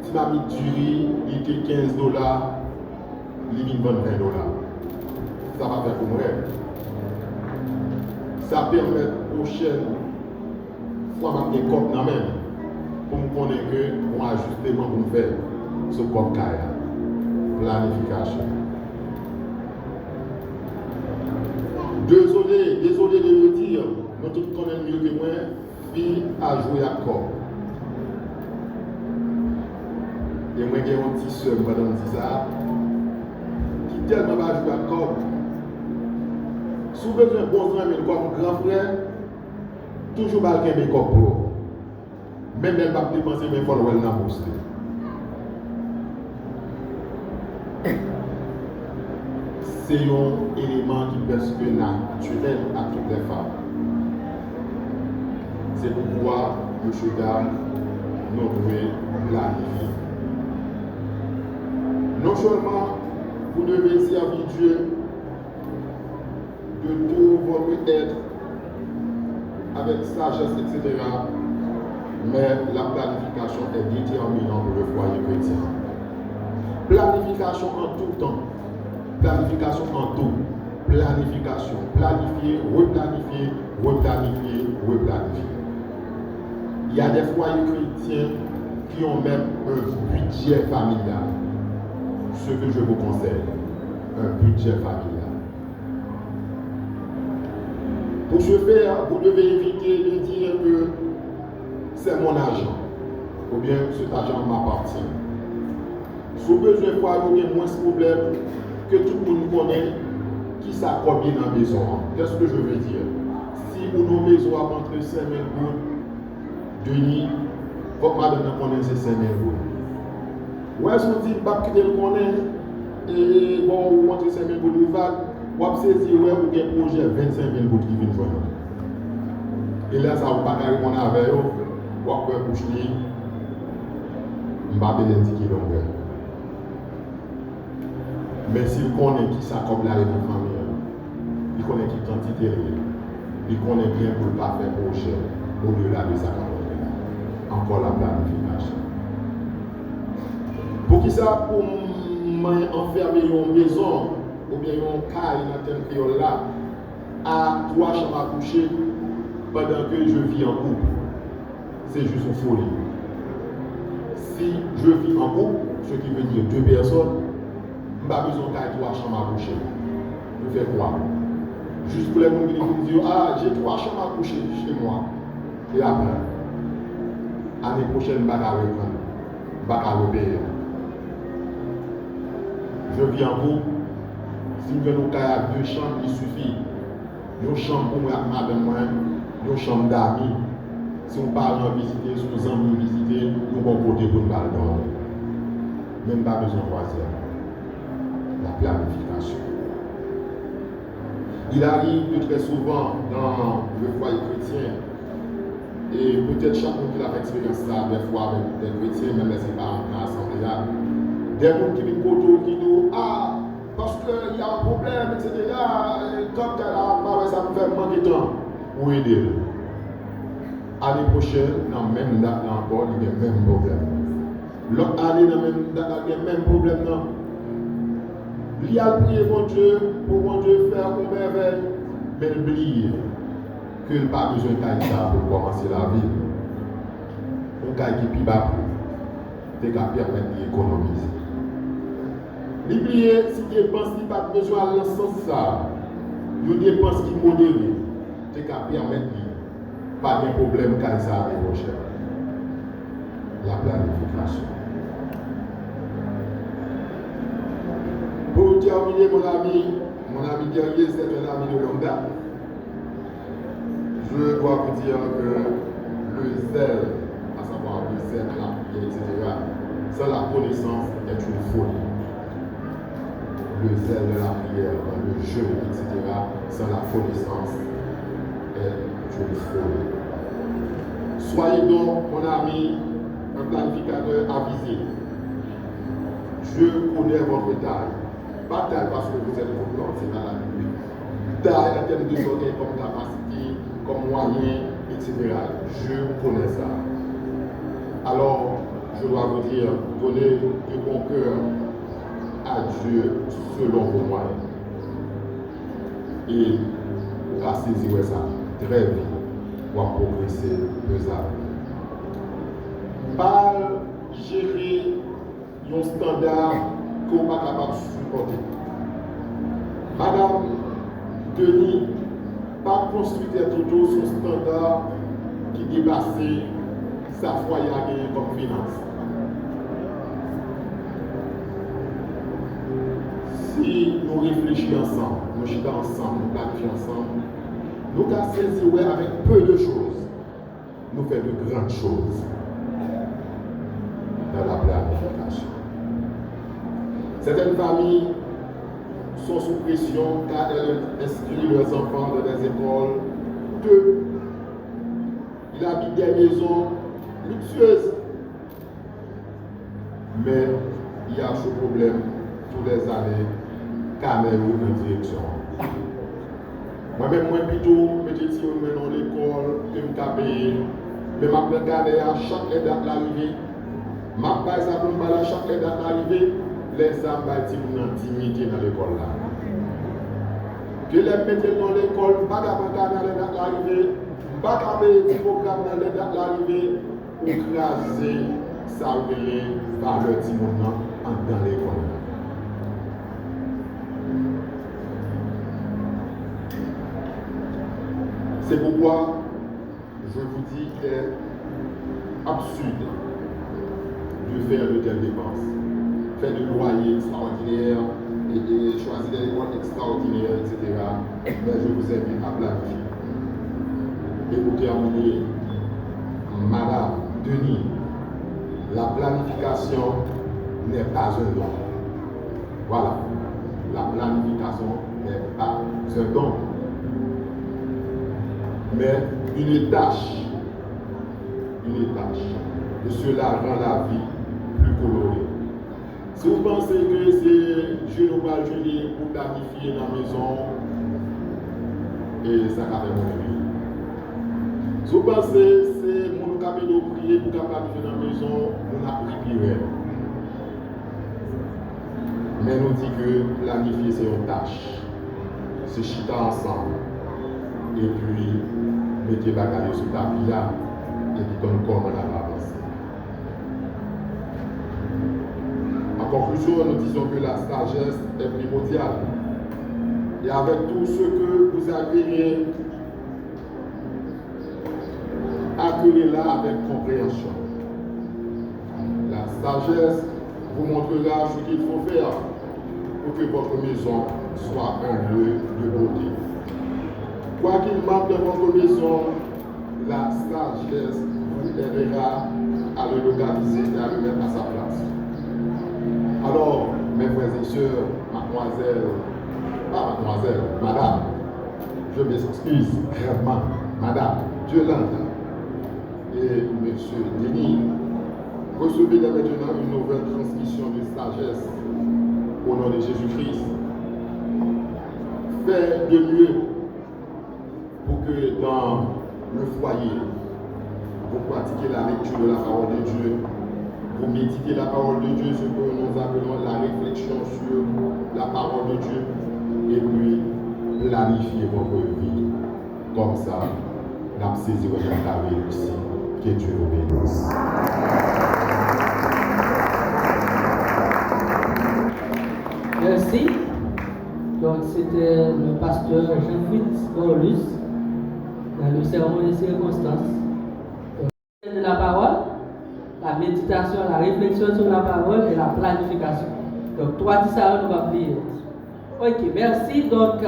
si ma mis du riz, il était 15 $, il vient vendre 20 $. Ça va faire comme rêve. Ça permet aux prochaines fois de cop dans même pour me connaître que mon ajustement pour me faire ce cop kaya. Planification. Désolé de le dire, nous tous connaissons mieux que moi, fille à jouer à cop. Et moi j'ai un petit soeur, madame dit ça, qui tellement va jouer à cop. Si vous avez un bon ami comme grand frère, toujours pas qu'un make-up pour. Même elle va dépenser, mais il faut le dans bourse. C'est un élément qui presque naturel à toutes les femmes. C'est pourquoi, monsieur Dame, nous devons planifier. Non seulement vous devez servir Dieu de tout votre être avec sagesse, etc. Mais la planification est déterminante pour le foyer chrétien. Planification en tout temps. Planification en tout. Planification. Planifier, replanifier, replanifier, replanifier. Il y a des foyers chrétiens qui ont même un budget familial. Ce que je vous conseille, un budget familial. Pour ce faire, vous devez éviter de dire que c'est mon argent, ou bien cet argent m'appartient. Si vous avez besoin de voir, il y a moins de problèmes que tout le monde connaît qui s'accorde bien dans la maison. Qu'est-ce que je veux dire? Si vous avez une maison à rentrer 5 000 € de nid, votre madame connaît ces 5 000 €. Ou est-ce que vous dites que vous connaissez et bon, vous montrez 5 000 € de vague? Vous avez saisi ouais, vous avez un projet 25 000 € qui vient joindre. Et là, ça ne va pas répondre avec eux. Vous avez un bouche libre. Je ne vais pas l'indiquer donc. Mais s'il connaît qui s'accorde là avec une famille, il connaît qui quantité, il connaît bien pour ne pas faire projet au-delà de sa quantité. Encore la planification. Pour qui ça, pour m'enfermer une maison, ou bien un cas dans tel période là, à 3 chambres à coucher pendant que je vis en couple. C'est juste une folie. Si je vis en couple, ce qui veut dire 2 personnes, je n'ai pas besoin de 3 chambres à coucher. Je fais quoi? Juste pour les gens qui me disent, ah, j'ai 3 chambres à coucher chez moi. Et après, l'année prochaine, je ne vais pas reprendre. Je ne vais pas repayer. Je vis en couple. Si nous avons 2 chambres, il suffit. Une chambre pour moi, madame, une chambre d'amis. Si on parle visiter, si nos amis visiter, nous allons côté pour nous dormir. Même pas besoin de croisière. La planification. Il arrive que très souvent dans le foyer chrétien, et peut-être chacun qui a l'expérience ça, des fois avec des chrétiens, même les parents dans l'assemblée là, des gens qui viennent côté qui disent, ah, parce qu'il y a un problème, etc. Comme ça me fait manquer de temps pour aider. L'année prochaine, dans la même date, encore, il y a le même problème. L'autre année, dans la même date, il y a le même problème. Il y a prié mon Dieu pour mon Dieu faire une merveille, mais oublier qu'il n'a pas besoin de ça pour commencer la vie. un cas qui est bas plus, tu as permettre d'économiser. L'oublier, si tu dépenses qui pas besoin de sens ça, tu dépenses qui modéré, tu as permettre pas de problème quand ça arrive au cher. La planification. Pour terminer, mon ami guerrier, c'est un ami de longue date. Je dois vous dire que le zèle, à savoir le zèle à la prière, etc., sans la connaissance est une folie. Le zèle de la prière, dans le jeu, etc., sans la connaissance est une folie. Soyez donc, mon ami, un planificateur avisé. Je connais votre taille. Pas taille parce que vous êtes votre c'est pas la Bible. Taille en termes de sommeil, comme capacité, comme moyen, etc. Je connais ça. Alors, je dois vous dire, donnez de bon cœur à Dieu selon vos moyens. Et à saisir ça très vite pour progresser pesamment. Pas gérer un standard qu'on n'est pas capable de supporter. Madame Denis, pas construire toujours son standard qui dépassait sa foyer comme finance. Si nous réfléchissons ensemble, nous chutons ensemble, nous planifions ensemble, nous avons saisi avec peu de choses, nous faisons de grandes choses dans la planification. Certaines familles sont sous pression car elles inscrivent leurs enfants dans des écoles que ils habitent des maisons luxueuses. Mais il y a ce problème tous les années, caméra en direction. Moi-même, plutôt, je me dis dans l'école, que je vais payer. Mais je vais regarder à chaque date l'arrivée. Je vais ça pour à chaque date l'arrivée. Les âmes vont intimité dans l'école là. Que les mettre dans l'école, je ne vais pas regarder les dates l'arrivée. Je ne vais pas payer des programmes dans les dates l'arrivée. Pour écraser ça ou les valeurs dans l'école. C'est pourquoi je vous dis qu'il est absurde de faire de telles dépenses. Faire de loyers extraordinaires et de choisir des écoles extraordinaires, etc. Mais je vous invite à planifier. Et pour terminer, Madame Denis, la planification n'est pas un don. Voilà. La planification n'est pas un don. Mais une tâche. Et cela rend la vie plus colorée. Si vous pensez que c'est je ne vais pas pour planifier dans la maison, et ça va faire mon vie. Si vous pensez que c'est mon cabinet de prier pour planifier dans la maison, on a pris. Mais nous dit que planifier c'est une tâche. C'est chita ensemble. Et puis, mettez bagaille sur ta vie là, et puis donne comment on va avancer. En conclusion, nous disons que la sagesse est primordiale. Et avec tout ce que vous avez accueillez-la avec compréhension. La sagesse vous montrera ce qu'il faut faire pour que votre maison soit un lieu de beauté. Quoi qu'il manque dans votre maison, la sagesse vous aidera à le localiser et à le mettre à sa place. Alors, mes frères et sœurs, madame, je m'excuse vraiment, madame, Dieu l'entend. Et monsieur Denis, recevez maintenant une nouvelle transmission de sagesse au nom de Jésus-Christ. Faites de mieux pour que dans le foyer, vous pratiquiez la lecture de la parole de Dieu, vous méditez la parole de Dieu, ce que nous appelons la réflexion sur la parole de Dieu, et puis planifiez votre vie. Comme ça, la saisir la réussite Que Dieu vous bénisse. Merci. Donc, c'était le pasteur Jean-Fritz Borlus dans le sermon des circonstances. De la parole, la méditation, la réflexion sur la parole et la planification. Donc, trois petits ça, nous va prier. Ok, merci. Donc,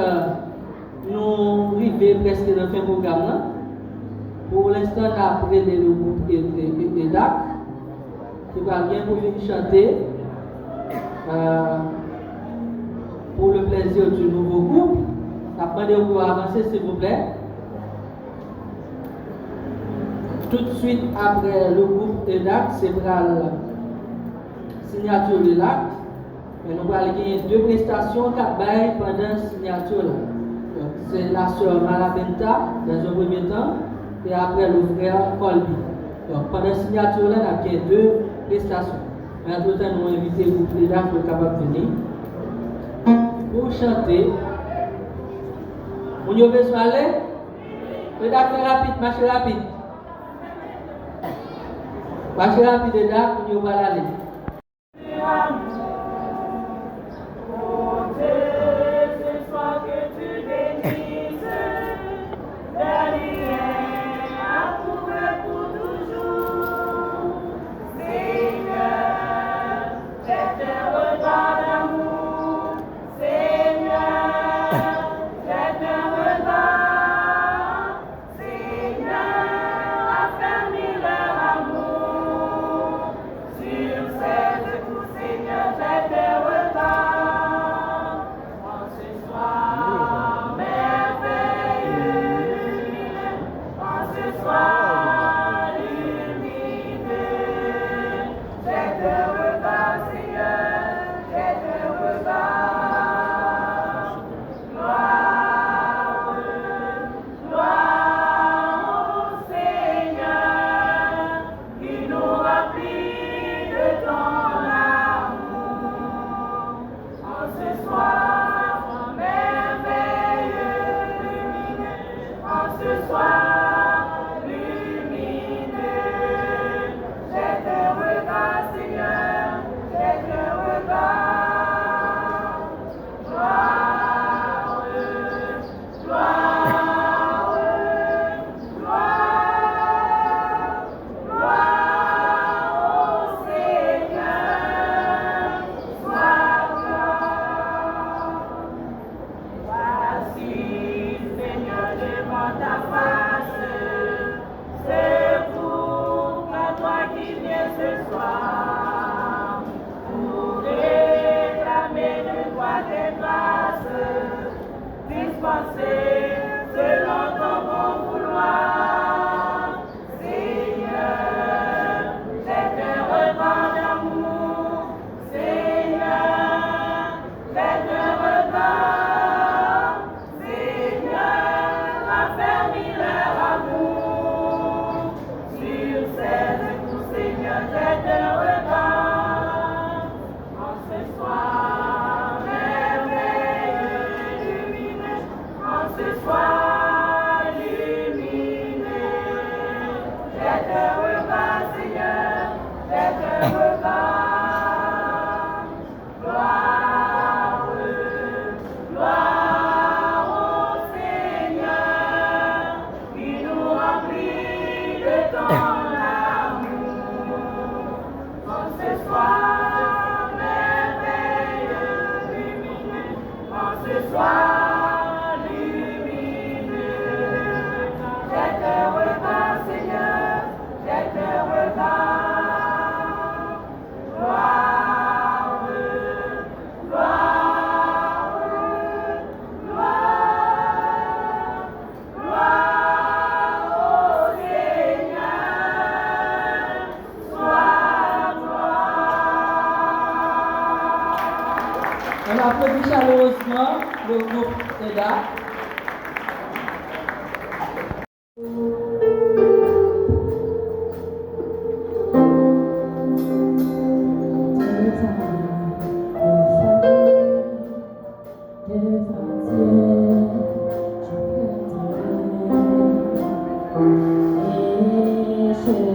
nous arrivons presque dans le fin programme. Là. Pour l'instant, on a appris le groupe EDAC qui va bien pour venir chanter. Pour le plaisir du nouveau groupe, apprenez vous avancer s'il vous plaît. Tout de suite après le groupe EDAC, c'est pour la signature de l'acte. Et nous allons gagner deux prestations qui pendant la signature. C'est la sœur Malabenta dans un premier temps et après le frère Colby. Donc pendant la signature, nous avons gagné deux prestations. Mais entre-temps, nous avons invité le groupe EDAC pour être capable de venir. Pour chanter, on y a besoin d'aller. Rédacteur rapide, marchez rapide. Marchez rapide, rédacteur, on y va aller. On applaudit chaleureusement le groupe EDAC. Yes.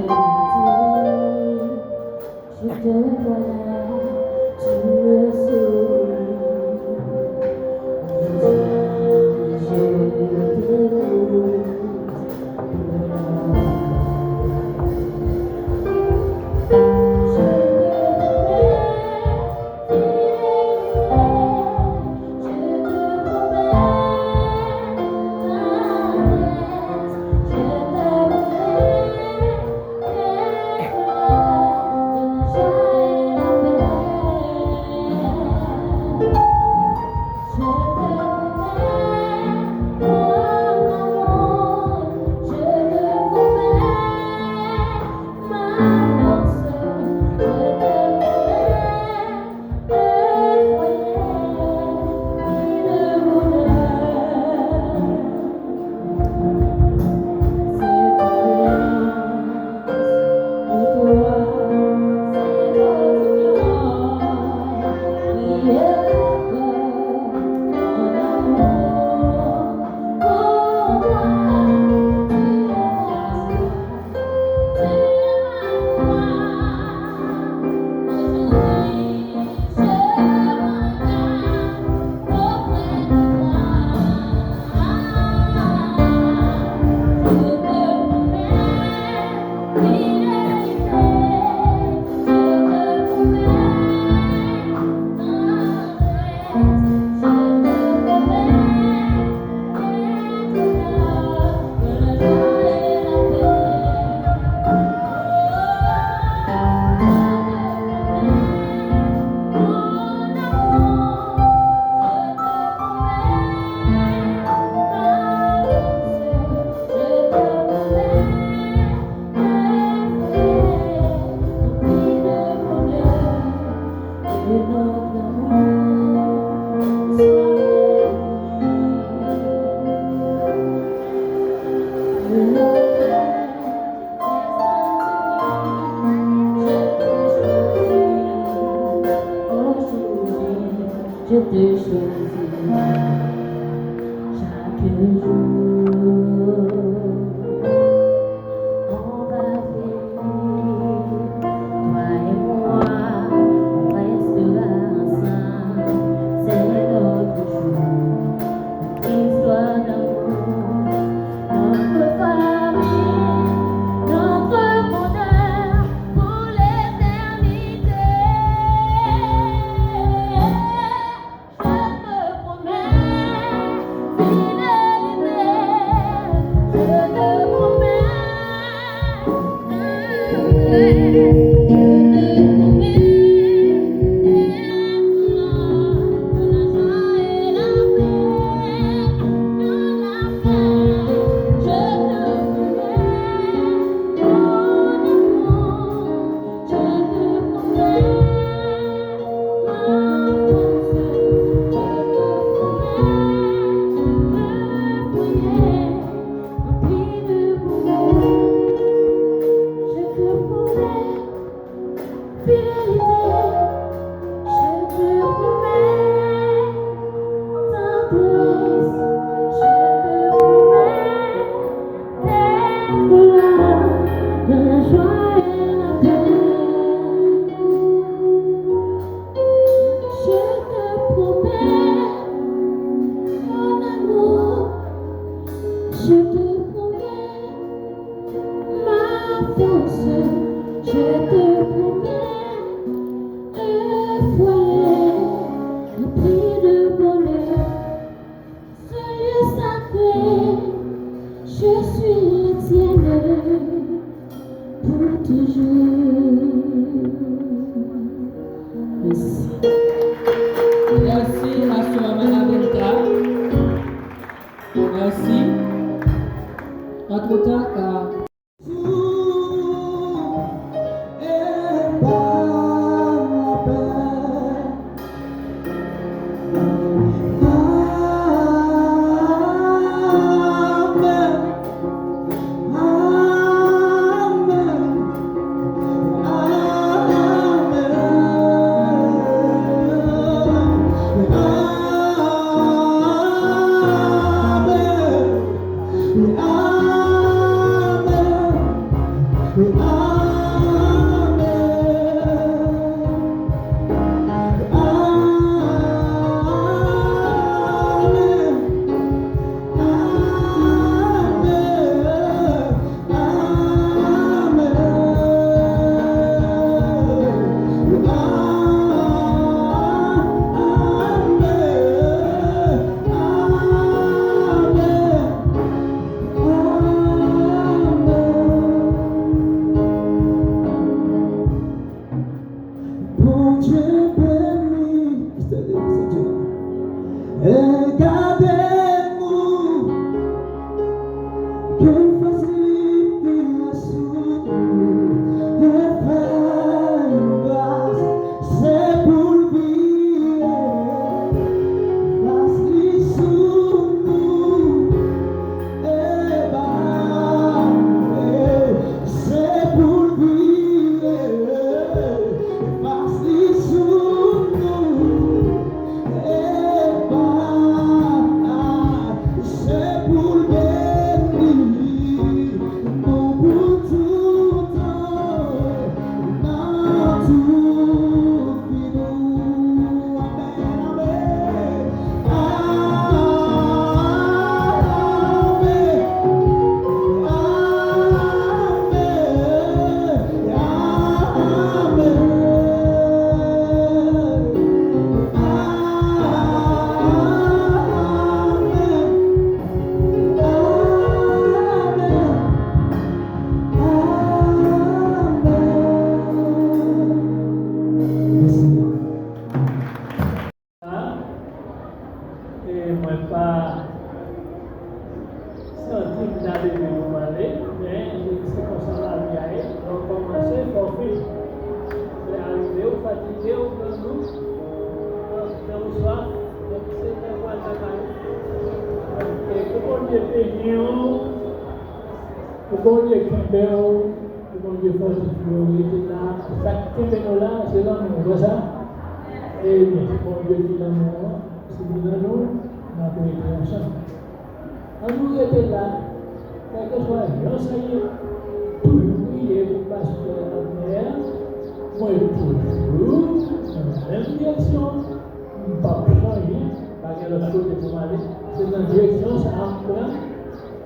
Regardez-nous, que facilite la soupe, le frère, c'est pour vivre, facilite sous nous, c'est pour vivre, facilite sous nous. C'est pour bénir, non pour tout temps, dans tout nous. Amen, et moi pas senti d'aller vous parler, mais c'est comme ça la vie est. Donc commencer forfait. C'est arrivé au fatigué au nous, dans le soir, donc c'est la voie de la caille. Et comment Dieu bénit, comment Dieu qui comment Dieu fortifie, il était là, chaque là, c'est là, nous, ça. Et bon Dieu dit l'amour, c'est dit l'amour, on a été ensemble. Quand nous étions là, quel que soit l'enseignant, toujours prier pour pasteur Abner, moi toujours dans la même direction, pas changer, pas qu'il y a l'autre côté pour aller, c'est dans la direction, ça emprunte,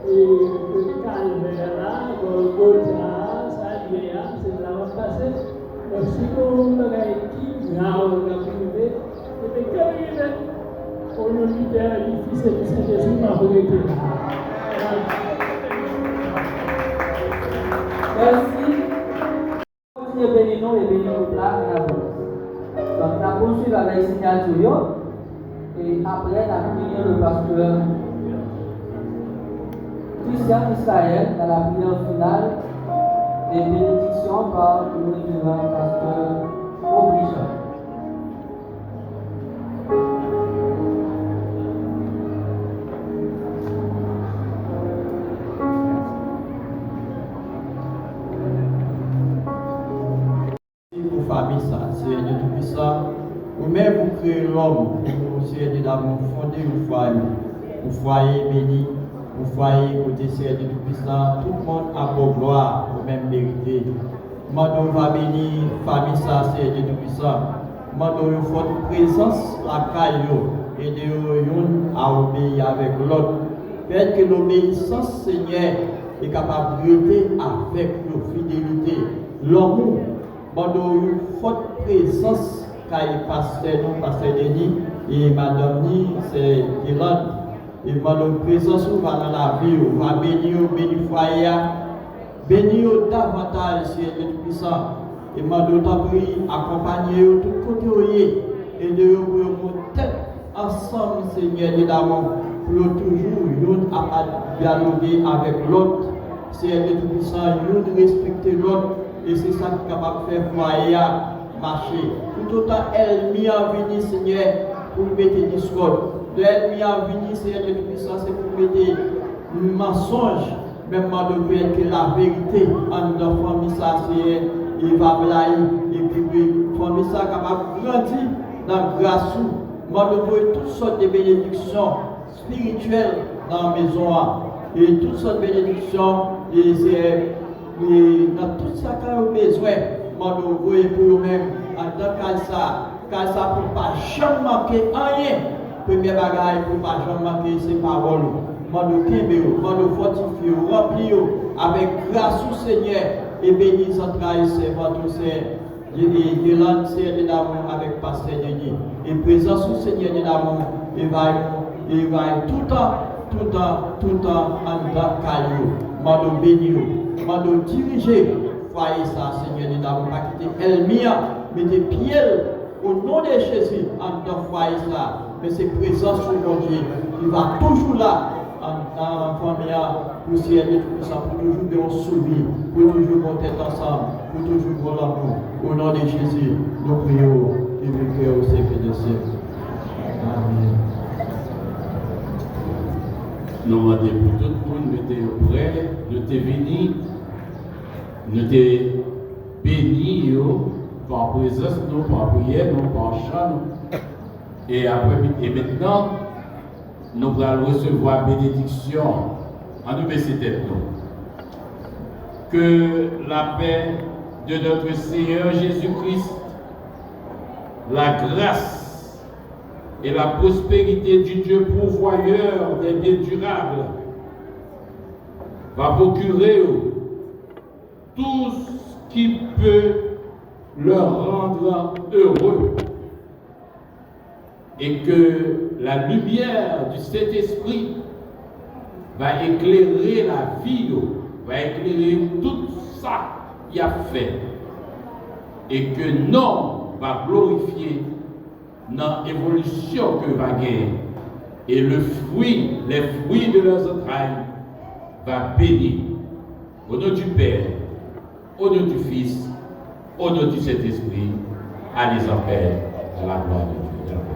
et le calvaire là, Golgotha, Salia, c'est de la même passée. Donc si vous avez qui grave la privée, c'est terrible. Au nom du Père, du Fils et du Saint-Esprit, m'a regretté. Merci. Continuez à bénir nous et bénir nous là et à vous. Donc, on a poursuivi avec la signature et après, on a prié le pasteur Christian Israël dans la prière finale et bénédiction par le révérend pasteur Aubrichon. Pour famille ça, c'est Dieu Tout-Puissant. Vous-même vous créez l'homme, vous Seigneur d'amour fondé au foyer béni, au foyer côté Seigneur Dieu Tout-Puissant, tout le monde a pour gloire, au même mérité. Mandons va bénir famille ça, Seigneur Dieu Tout-Puissant. Mandons une forte présence la caille et de yon à obéir avec l'autre. Faites que l'obéissance, Seigneur, est capable de lutter avec nos fidélité, l'amour. Mandons une forte présence car pasteur nous, pasteur Denis et madame Ni, c'est Yolande. Et mandons présence où va dans la vie, où va bénir foyer, bénir davantage, Seigneur Tout-Puissant. Et mandons t'appuyer, accompagner tout côté et de vous tête ensemble, Seigneur d'amour, pour toujours nous à dialoguer avec l'autre. Seigneur Tout-Puissant, nous respecter l'autre. Et c'est ça qui est capable de faire foyer marcher. Tout autant elle m'y a venu, Seigneur, pour mettre des discours. De elle m'y a venu, Seigneur de Tout-Puissant, c'est pour mettre des mensonges. Même de que la vérité en notre famille, ça, c'est il va blayer. Et puis, famille, ça capable de grandir dans la grâce. Moi, de voir toutes sortes de bénédictions spirituelles dans la maison. Et toutes sortes de bénédictions. Et dans tout ça qu'on a besoin, moi nous voyons pour nous-mêmes en tant que ça pour ne pas jamais manquer rien. Première bagaille pour ne pas jamais manquer ces paroles. Moi nous kébéo, moi nous fortifions, remplissons avec grâce au Seigneur et bénissons entrailles servants au Seigneur. Et Seigneur d'amour avec pasteur Denis. Et présence au Seigneur d'amour, et va tout le temps en tant qu'aillot. Moi nous bénissons. Nous diriger foyer ça, Seigneur, nous n'avons pas quitté Elmia, mais des pieds au nom de Jésus, en tant foyer ça, mais c'est présence sur mon Dieu qui va toujours là dans la famille pour Seigneur tout ça, pour toujours bien souvenir, pour toujours monter ensemble, pour toujours voir l'amour. Au nom de Jésus, nous prions et nous prions au siècle des siècles. Amen. Nous demandons pour tout le monde, nous sommes prêts, nous sommes venus, nous sommes bénis par présence, nous, par prière, nous, par chant. Et maintenant, nous allons recevoir bénédiction en nous baisser tête. Que la paix de notre Seigneur Jésus-Christ, la grâce et la prospérité du Dieu pourvoyeur des biens durables va procurer tout ce qui peut leur rendre heureux et que la lumière du Saint-Esprit va éclairer la vie, va éclairer tout ça qu'il a fait et que non va glorifier dans l'évolution que va gagner et les fruits de leurs entrailles va bénir au nom du Père, au nom du Fils, au nom du Saint-Esprit, à les en paix, à la gloire de Dieu.